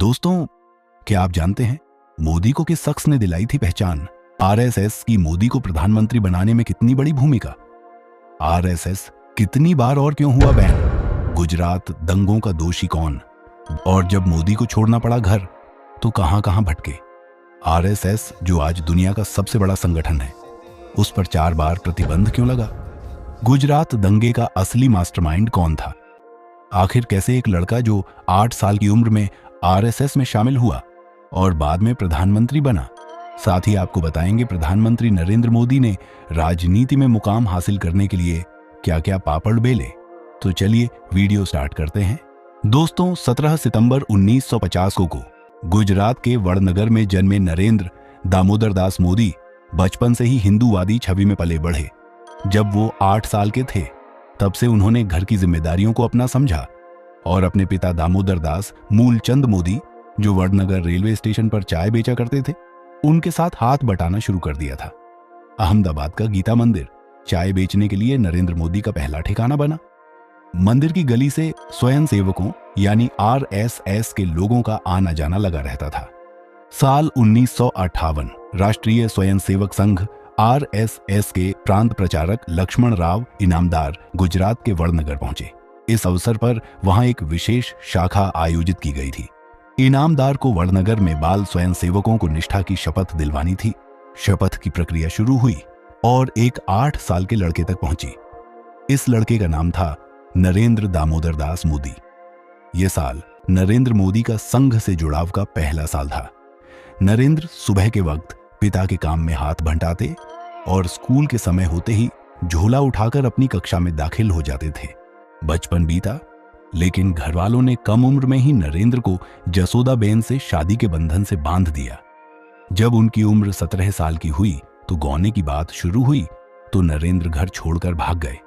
दोस्तों, क्या आप जानते हैं मोदी को किस शख्स ने दिलाई थी पहचान? आरएसएस की मोदी को प्रधानमंत्री बनाने में कितनी बड़ी भूमिका? आरएसएस कितनी बार और क्यों हुआ बैन? गुजरात दंगों का दोषी कौन? और जब मोदी को छोड़ना पड़ा घर तो कहां कहां भटके? आरएसएस, जो आज दुनिया का सबसे बड़ा संगठन है, उस पर 4 बार प्रतिबंध क्यों लगा? गुजरात दंगे का असली मास्टरमाइंड कौन था? आखिर कैसे एक लड़का जो 8 साल की उम्र में आरएसएस में शामिल हुआ और बाद में प्रधानमंत्री बना? साथ ही आपको बताएंगे प्रधानमंत्री नरेंद्र मोदी ने राजनीति में मुकाम हासिल करने के लिए क्या क्या पापड़ बेले। तो चलिए वीडियो स्टार्ट करते हैं। दोस्तों, 17 सितंबर 1950 को गुजरात के वडनगर में जन्मे नरेंद्र दामोदर दास मोदी बचपन से ही हिंदूवादी छवि में पले बढ़े। जब वो 8 साल के थे तब से उन्होंने घर की जिम्मेदारियों को अपना समझा और अपने पिता दामोदर दास मूलचंद मोदी, जो वडनगर रेलवे स्टेशन पर चाय बेचा करते थे, उनके साथ हाथ बटाना शुरू कर दिया था। अहमदाबाद का गीता मंदिर चाय बेचने के लिए नरेंद्र मोदी का पहला ठिकाना बना। मंदिर की गली से स्वयंसेवकों यानी आरएसएस के लोगों का आना जाना लगा रहता था। साल 1958 राष्ट्रीय स्वयंसेवक संघ आरएसएस के प्रांत प्रचारक लक्ष्मण राव इनामदार गुजरात के वडनगर पहुंचे। इस अवसर पर वहां एक विशेष शाखा आयोजित की गई थी। इनामदार को वडनगर में बाल स्वयंसेवकों को निष्ठा की शपथ दिलवानी थी। शपथ की प्रक्रिया शुरू हुई और एक 8 साल के लड़के तक पहुंची। इस लड़के का नाम था नरेंद्र दामोदर दास मोदी। यह साल नरेंद्र मोदी का संघ से जुड़ाव का पहला साल था। नरेंद्र सुबह के वक्त पिता के काम में हाथ बंटाते और स्कूल के समय होते ही झोला उठाकर अपनी कक्षा में दाखिल हो जाते थे। बचपन बीता, लेकिन घर वालों ने कम उम्र में ही नरेंद्र को जसोदाबेन से शादी के बंधन से बांध दिया। जब उनकी उम्र 17 साल की हुई तो गौने की बात शुरू हुई तो नरेंद्र घर छोड़कर भाग गए।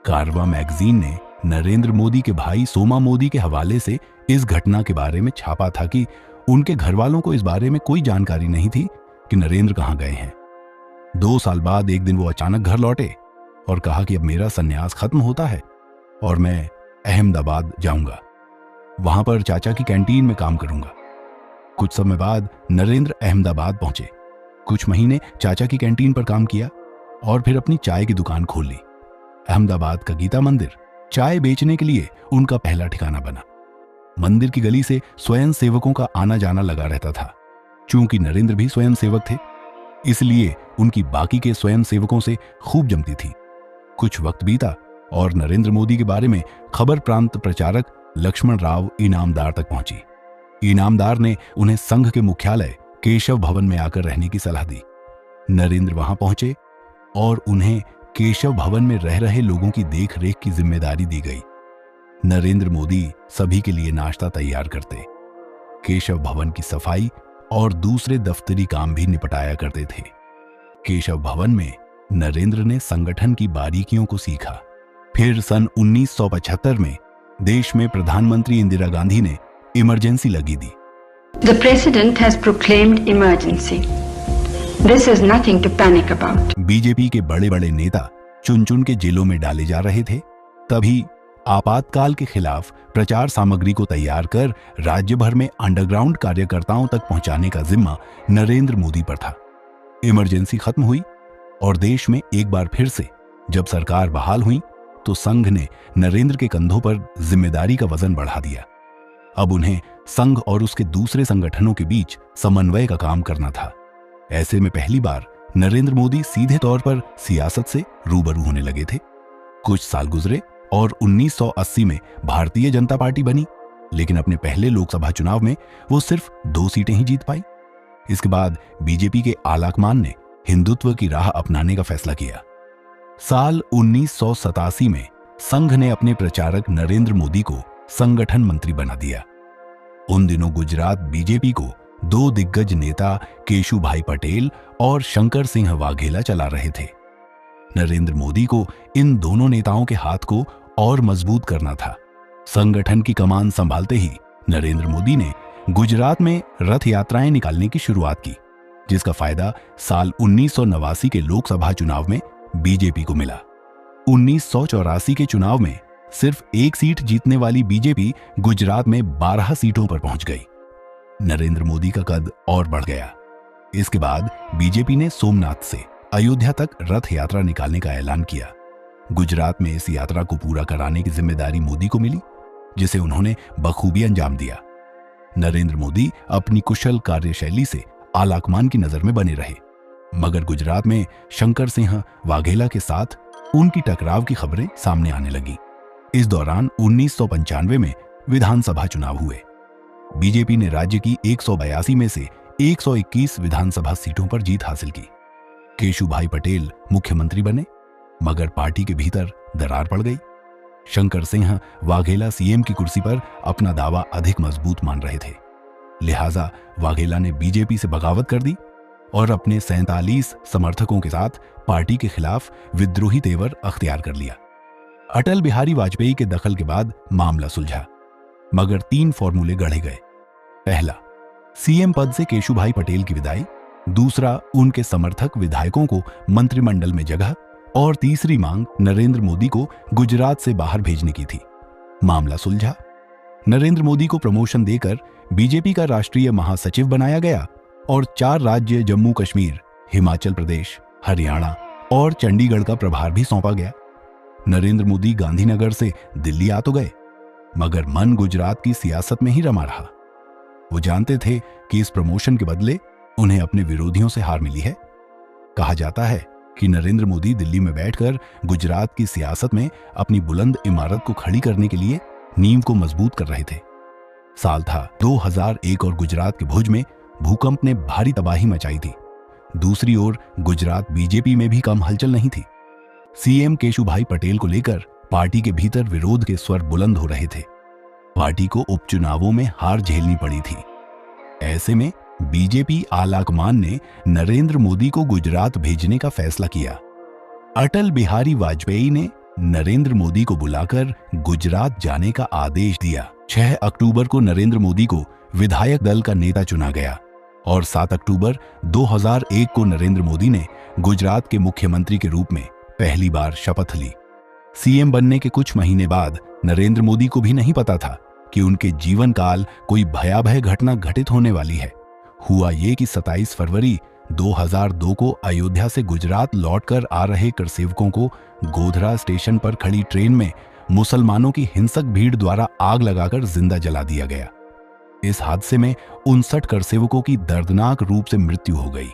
कारवा मैगजीन ने नरेंद्र मोदी के भाई सोमा मोदी के हवाले से इस घटना के बारे में छापा था कि उनके घर वालों को इस बारे में कोई जानकारी नहीं थी कि नरेंद्र कहां गए हैं। 2 साल बाद एक दिन वो अचानक घर लौटे और कहा कि अब मेरा संन्यास खत्म होता है और मैं अहमदाबाद जाऊंगा, वहां पर चाचा की कैंटीन में काम करूंगा। कुछ समय बाद नरेंद्र अहमदाबाद पहुंचे। कुछ महीने चाचा की कैंटीन पर काम किया और फिर अपनी चाय की दुकान खोल ली। अहमदाबाद का गीता मंदिर चाय बेचने के लिए उनका पहला ठिकाना बना। मंदिर की गली से स्वयं सेवकों का आना जाना लगा रहता था। चूंकि नरेंद्र भी स्वयं सेवक थे, इसलिए उनकी बाकी के स्वयं सेवकों से खूब जमती थी। कुछ वक्त बीता और नरेंद्र मोदी के बारे में खबर प्रांत प्रचारक लक्ष्मण राव इनामदार तक पहुंची। इनामदार ने उन्हें संघ के मुख्यालय केशव भवन में आकर रहने की सलाह दी। नरेंद्र वहां पहुंचे और उन्हें केशव भवन में रह रहे लोगों की देख रेख की जिम्मेदारी दी गई। नरेंद्र मोदी सभी के लिए नाश्ता तैयार करते, केशव भवन की सफाई और दूसरे दफ्तरी काम भी निपटाया करते थे। केशव भवन में नरेंद्र ने संगठन की बारीकियों को सीखा। फिर सन 1975 में देश में प्रधानमंत्री इंदिरा गांधी ने इमरजेंसी लगी दी। The president has proclaimed emergency. This is nothing to panic about. BJP के बड़े बड़े नेता चुन चुन के जेलों में डाले जा रहे थे। तभी आपातकाल के खिलाफ प्रचार सामग्री को तैयार कर राज्य भर में अंडरग्राउंड कार्यकर्ताओं तक पहुंचाने का जिम्मा नरेंद्र मोदी पर था। इमरजेंसी खत्म हुई और देश में एक बार फिर से जब सरकार बहाल हुई तो संघ ने नरेंद्र के कंधों पर जिम्मेदारी का वजन बढ़ा दिया। अब उन्हें संघ और उसके दूसरे संगठनों के बीच समन्वय का काम करना था। ऐसे में पहली बार नरेंद्र मोदी सीधे तौर पर सियासत से रूबरू होने लगे थे। कुछ साल गुजरे और 1980 में भारतीय जनता पार्टी बनी, लेकिन अपने पहले लोकसभा चुनाव में वो सिर्फ 2 सीटें ही जीत पाई। इसके बाद बीजेपी के आलाकमान ने हिंदुत्व की राह अपनाने का फैसला किया। साल 1987 में संघ ने अपने प्रचारक नरेंद्र मोदी को संगठन मंत्री बना दिया। उन दिनों गुजरात बीजेपी को 2 दिग्गज नेता केशुभाई पटेल और शंकर सिंह वाघेला चला रहे थे। नरेंद्र मोदी को इन दोनों नेताओं के हाथ को और मजबूत करना था। संगठन की कमान संभालते ही नरेंद्र मोदी ने गुजरात में रथ यात्राएं निकालने की शुरुआत की, जिसका फायदा साल 1989 के लोकसभा चुनाव में बीजेपी को मिला। 1984 के चुनाव में सिर्फ 1 सीट जीतने वाली बीजेपी गुजरात में 12 सीटों पर पहुंच गई। नरेंद्र मोदी का कद और बढ़ गया। इसके बाद बीजेपी ने सोमनाथ से अयोध्या तक रथ यात्रा निकालने का ऐलान किया। गुजरात में इस यात्रा को पूरा कराने की जिम्मेदारी मोदी को मिली, जिसे उन्होंने बखूबी अंजाम दिया। नरेंद्र मोदी अपनी कुशल कार्यशैली से आलाकमान की नजर में बने रहे, मगर गुजरात में शंकर सिंह वाघेला के साथ उनकी टकराव की खबरें सामने आने लगी। इस दौरान 1995 में विधानसभा चुनाव हुए। बीजेपी ने राज्य की 182 में से 121 विधानसभा सीटों पर जीत हासिल की। केशुभाई पटेल मुख्यमंत्री बने, मगर पार्टी के भीतर दरार पड़ गई। शंकर सिंह वाघेला सीएम की कुर्सी पर अपना दावा अधिक मजबूत मान रहे थे, लिहाजा वाघेला ने बीजेपी से बगावत कर दी और अपने 47 समर्थकों के साथ पार्टी के खिलाफ विद्रोही तेवर अख्तियार कर लिया। अटल बिहारी वाजपेयी के दखल के बाद मामला सुलझा, मगर 3 फॉर्मूले गढ़े गए। पहला, सीएम पद से केशुभाई पटेल की विदाई। दूसरा, उनके समर्थक विधायकों को मंत्रिमंडल में जगह। और तीसरी मांग नरेंद्र मोदी को गुजरात से बाहर भेजने की थी। मामला सुलझा। नरेंद्र मोदी को प्रमोशन देकर बीजेपी का राष्ट्रीय महासचिव बनाया गया और 4 राज्य जम्मू कश्मीर, हिमाचल प्रदेश, हरियाणा और चंडीगढ़ का प्रभार भी सौंपा गया। नरेंद्र मोदी गांधीनगर से दिल्ली आ तो गए, मगर मन गुजरात की सियासत में ही रमा रहा। वो जानते थे कि इस प्रमोशन के बदले उन्हें अपने विरोधियों से हार मिली है। कहा जाता है कि नरेंद्र मोदी दिल्ली में बैठकर गुजरात की सियासत में अपनी बुलंद इमारत को खड़ी करने के लिए नींव को मजबूत कर रहे थे। साल था 2001 और गुजरात के भुज में भूकंप ने भारी तबाही मचाई थी। दूसरी ओर गुजरात बीजेपी में भी कम हलचल नहीं थी। सीएम केशुभाई पटेल को लेकर पार्टी के भीतर विरोध के स्वर बुलंद हो रहे थे। पार्टी को उपचुनावों में हार झेलनी पड़ी थी। ऐसे में बीजेपी आलाकमान ने नरेंद्र मोदी को गुजरात भेजने का फैसला किया। अटल बिहारी वाजपेयी ने नरेंद्र मोदी को बुलाकर गुजरात जाने का आदेश दिया। 6 अक्टूबर को नरेंद्र मोदी को विधायक दल का नेता चुना गया और 7 अक्टूबर 2001 को नरेंद्र मोदी ने गुजरात के मुख्यमंत्री के रूप में पहली बार शपथ ली। सीएम बनने के कुछ महीने बाद नरेंद्र मोदी को भी नहीं पता था कि उनके जीवन काल कोई भयावह घटना घटित होने वाली है। हुआ ये कि 27 फरवरी 2002 को अयोध्या से गुजरात लौटकर आ रहे करसेवकों को गोधरा स्टेशन पर खड़ी ट्रेन में मुसलमानों की हिंसक भीड़ द्वारा आग लगाकर जिंदा जला दिया गया। इस हादसे में 59 करसेवकों की दर्दनाक रूप से मृत्यु हो गई।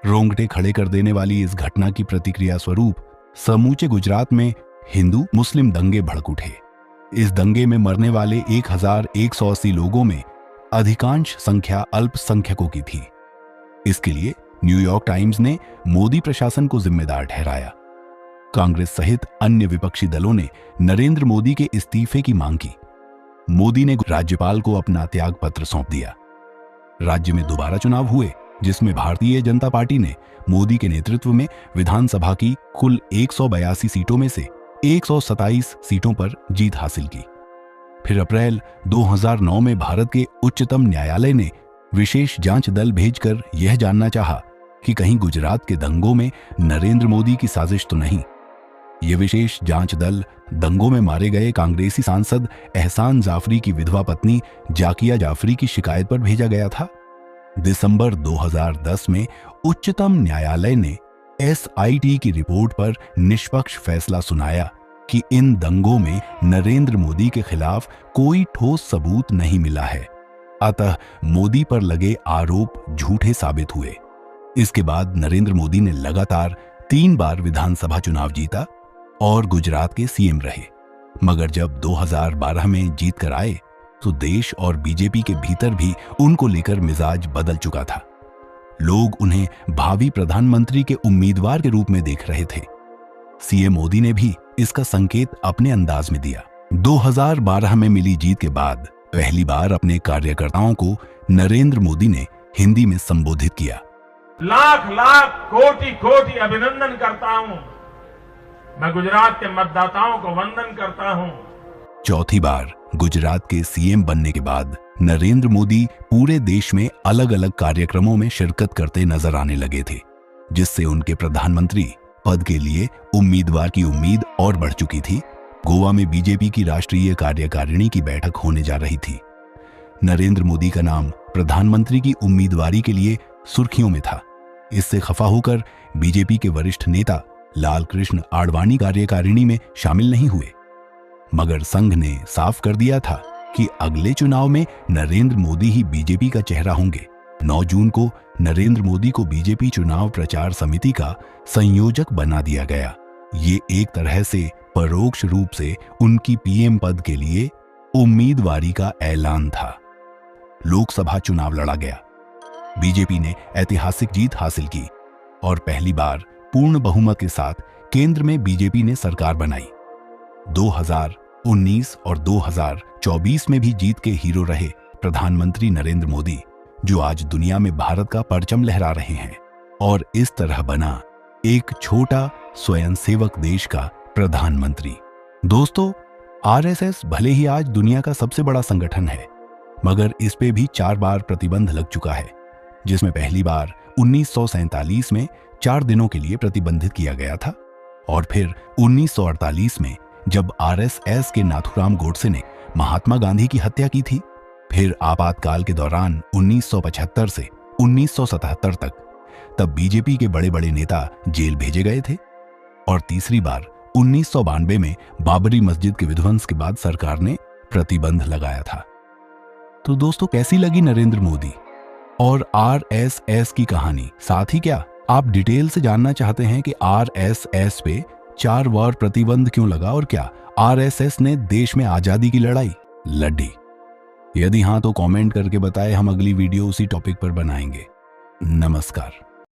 रोंगटे खड़े कर देने वाली इस घटना की प्रतिक्रिया स्वरूप समूचे गुजरात में हिंदू मुस्लिम दंगे भड़क उठे। इस दंगे में मरने वाले 1180 लोगों में अधिकांश संख्या अल्पसंख्यकों की थी। इसके लिए न्यूयॉर्क टाइम्स ने मोदी प्रशासन को जिम्मेदार ठहराया। कांग्रेस सहित अन्य विपक्षी दलों ने नरेंद्र मोदी के इस्तीफे की मांग की। मोदी ने राज्यपाल को अपना त्याग पत्र सौंप दिया। राज्य में दोबारा चुनाव हुए, जिसमें भारतीय जनता पार्टी ने मोदी के नेतृत्व में विधानसभा की कुल 182 सीटों में से 127 सीटों पर जीत हासिल की। फिर अप्रैल 2009 में भारत के उच्चतम न्यायालय ने विशेष जांच दल भेजकर यह जानना चाहा कि कहीं गुजरात के दंगों में नरेंद्र मोदी की साजिश तो नहीं। यह विशेष जांच दल दंगों में मारे गए कांग्रेसी सांसद एहसान जाफरी की विधवा पत्नी जाकिया जाफरी की शिकायत पर भेजा गया था। दिसंबर 2010 में उच्चतम न्यायालय ने एसआईटी की रिपोर्ट पर निष्पक्ष फैसला सुनाया कि इन दंगों में नरेंद्र मोदी के खिलाफ कोई ठोस सबूत नहीं मिला है, अतः मोदी पर लगे आरोप झूठे साबित हुए। इसके बाद नरेंद्र मोदी ने लगातार 3 बार विधानसभा चुनाव जीता और गुजरात के सीएम रहे, मगर जब 2012 में जीत कर आए तो देश और बीजेपी के भीतर भी उनको लेकर मिजाज बदल चुका था। लोग उन्हें भावी प्रधानमंत्री के उम्मीदवार के रूप में देख रहे थे। सीएम मोदी ने भी इसका संकेत अपने अंदाज में दिया। 2012 में मिली जीत के बाद पहली बार अपने कार्यकर्ताओं को नरेंद्र मोदी ने हिंदी में संबोधित किया। लाख लाख कोटि कोटि अभिनंदन करता हूं। मैं गुजरात के मतदाताओं को वंदन करता हूं। चौथी बार गुजरात के सीएम बनने के बाद नरेंद्र मोदी पूरे देश में अलग अलग कार्यक्रमों में शिरकत करते नजर आने लगे थे, जिससे उनके प्रधानमंत्री पद के लिए उम्मीदवार की उम्मीद और बढ़ चुकी थी। गोवा में बीजेपी की राष्ट्रीय कार्यकारिणी की बैठक होने जा रही थी। नरेंद्र मोदी का नाम प्रधानमंत्री की उम्मीदवारी के लिए सुर्खियों में था। इससे खफा होकर बीजेपी के वरिष्ठ नेता लाल कृष्ण आडवाणी कार्यकारिणी में शामिल नहीं हुए, मगर संघ ने साफ कर दिया था कि अगले चुनाव में नरेंद्र मोदी ही बीजेपी का चेहरा होंगे। 9 जून को नरेंद्र मोदी को बीजेपी चुनाव प्रचार समिति का संयोजक बना दिया गया। ये एक तरह से परोक्ष रूप से उनकी पीएम पद के लिए उम्मीदवारी का ऐलान था। लोकसभा चुनाव लड़ा गया। बीजेपी ने ऐतिहासिक जीत हासिल की और पहली बार पूर्ण बहुमत के साथ केंद्र में बीजेपी ने सरकार बनाई। 2019 और 2024 में भी जीत के हीरो रहे प्रधानमंत्री नरेंद्र मोदी, जो आज दुनिया में भारत का परचम लहरा रहे हैं और इस तरह बना एक छोटा स्वयंसेवक देश का प्रधानमंत्री। दोस्तों, आरएसएस भले ही आज दुनिया का सबसे बड़ा संगठन है, मगर इस पे भी 4 बार प्रतिबंध लग चुका है, जिसमें पहली बार 1947 में 4 दिनों के लिए प्रतिबंधित किया गया था और फिर 1948 में जब आरएसएस के नाथूराम गोडसे ने महात्मा गांधी की हत्या की थी। फिर आपातकाल के दौरान 1975 से 1977 तक तब बीजेपी के बड़े बड़े नेता जेल भेजे गए थे और तीसरी बार 1992 में बाबरी मस्जिद के विध्वंस के बाद सरकार ने प्रतिबंध लगाया था। तो दोस्तों, कैसी लगी नरेंद्र मोदी और आरएसएस की कहानी? साथ ही क्या आप डिटेल से जानना चाहते हैं कि आरएसएस पे 4 बार प्रतिबंध क्यों लगा और क्या आरएसएस ने देश में आजादी की लड़ाई लड़ी? यदि हां तो कमेंट करके बताएं, हम अगली वीडियो उसी टॉपिक पर बनाएंगे। नमस्कार।